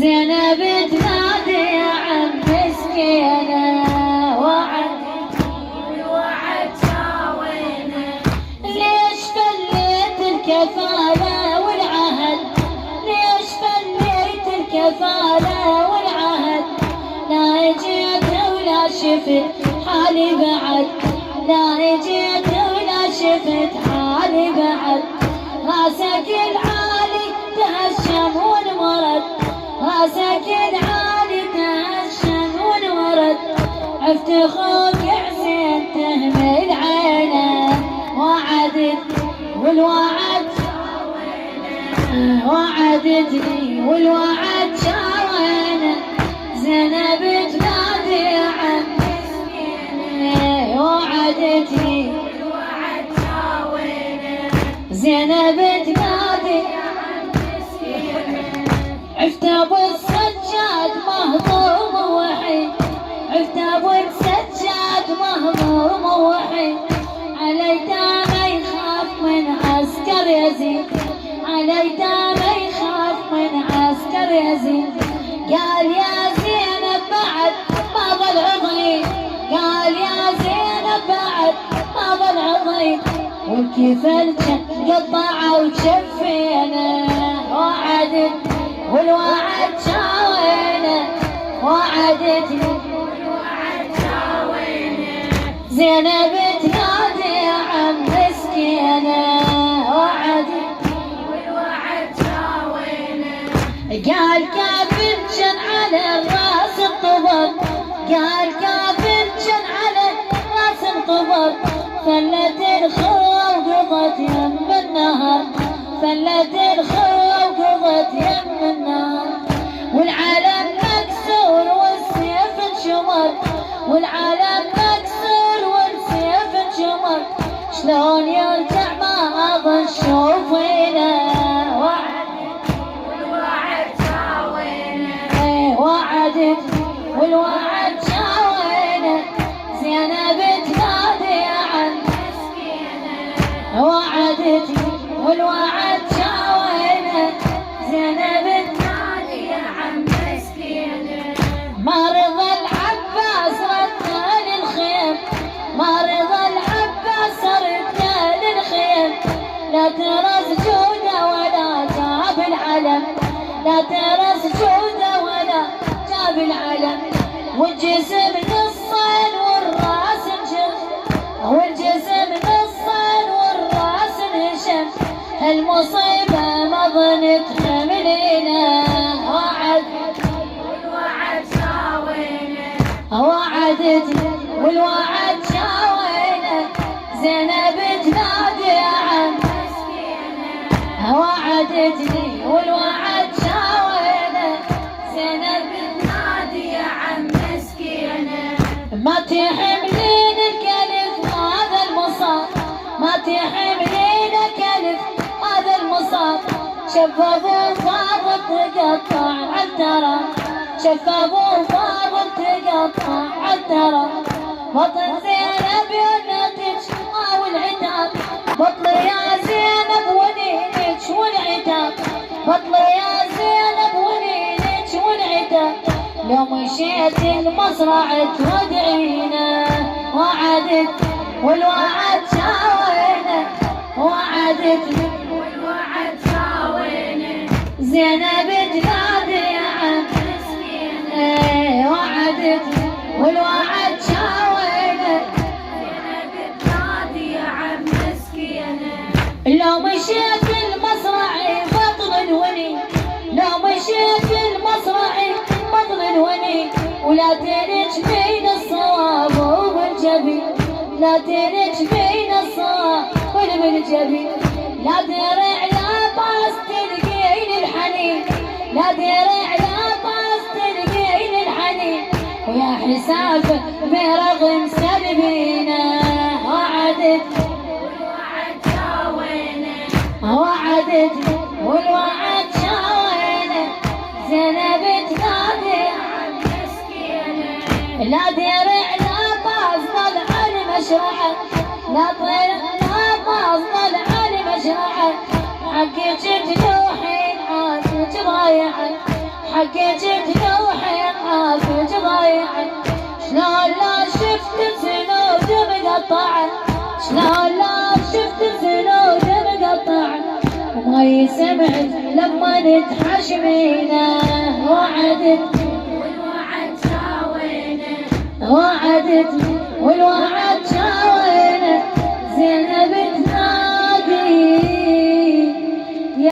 زينب تنادي عن مسكينه وعد الوعد ساوينا. ليش فليت الكفالة والعهد ليش فليت الكفالة والعهد لا جيت ولا شفت حالي بعد لا جيت ولا شفت حالي بعد راسك العالي تهشم ونمرد راسك العالي تهشم ونمرد عفت اخوك حسين تهمل عينه وعدت والوعد وعدتني والوعد شاوينا زينب تنادي عن مسكينه وعدتني الوعد ساوينا. زينب تنادي عن مسكينه. عفت ابو السجاد مهضوم وحيد عفت ابو السجاد مهضوم وحيد عليته ما يخاف من عسكر يزيد عليته ما يخاف من عسكر يزيد قال يا زينب بعد ما ظل عضيد قال يا زينب بعد ما ظل عضيد والكفل قطع وشفينا وعدت والوعد شاوينا وعدتني الوعد ساوينا. زينب تنادي عن مسكينه وعدت والوعد ساوينا. قال كافر جن على الراس انطبق قال كافر جن على الراس انطبق فلت الخوة وقضت يم النهر فلت الخوة وقضت يم النهر والعالم مكسور والسيف انشمر والعالم مكسور والسيف انشمر شلون يرجع ما اظن شوفينا والوعد ساوينا. وعدت والوعد شاوينا زينب تنادي عن مسكينه. وعدتني والوعد شاوينا زينب نادي عن مسكينه. ما رضى العباس ردنا للخيم ما رضى العباس ردنا للخيم لا ترى سجوده ولا جاب العلم لا ترى سجوده ولا جاب العلم والجسم نصين والراس انشق والجسم نصين والراس انشق المصيبة ما ظنت حملينا والوعد ساوينا. وعدتني والوعد شاوينا زينب تنادي عن مسكينه. وعدتني والوعد شاوينا زينب نادي عن مسكينه. ما تحملين الكلف هذا المصاب ما تحملين الكلف هذا المصاب شفافوا فاضل تقطع عالترى شفافوا فاضل تقطع عالترى بطل زينب ينتج والعتاب بطل يا زينب ونينك والعتاب بطل يا زينب ونينك والعتاب لو مشيت المصرع تودعينا وعدت والوعد شاوينا وعدتني والوعد ساوينا. زينب تنادي عن مسكينه. وعدتني والوعد شاوينا نادي عن مسكينه. لو مشيت المصرع بطل الوني لو مشيت المصرع بطل الوني ولا تلج بين الصواب والجبين لا تلج بين الصواب والجبين لا درع لا باس تلقين الحنين لا درع لا باس تلقين الحنين ويا حساب برغم سلبينا وعدت والوعد ساوينا. وعدتني والوعد شاوينا زينب تنادي عن مسكينه. لا درع لا باس ضل على مشرعه لا طير لا باس ضل على مشرعه حقك جروحين عاتك ضايعه حقك جروحي عافيك ضايعة شلون لا شفت زنود مقطعة شلون لا شفت زنود مقطعة وما يسمعن لما نتحشمينه وعدت والوعد شاوينا وعدت والوعد شاوينه زينب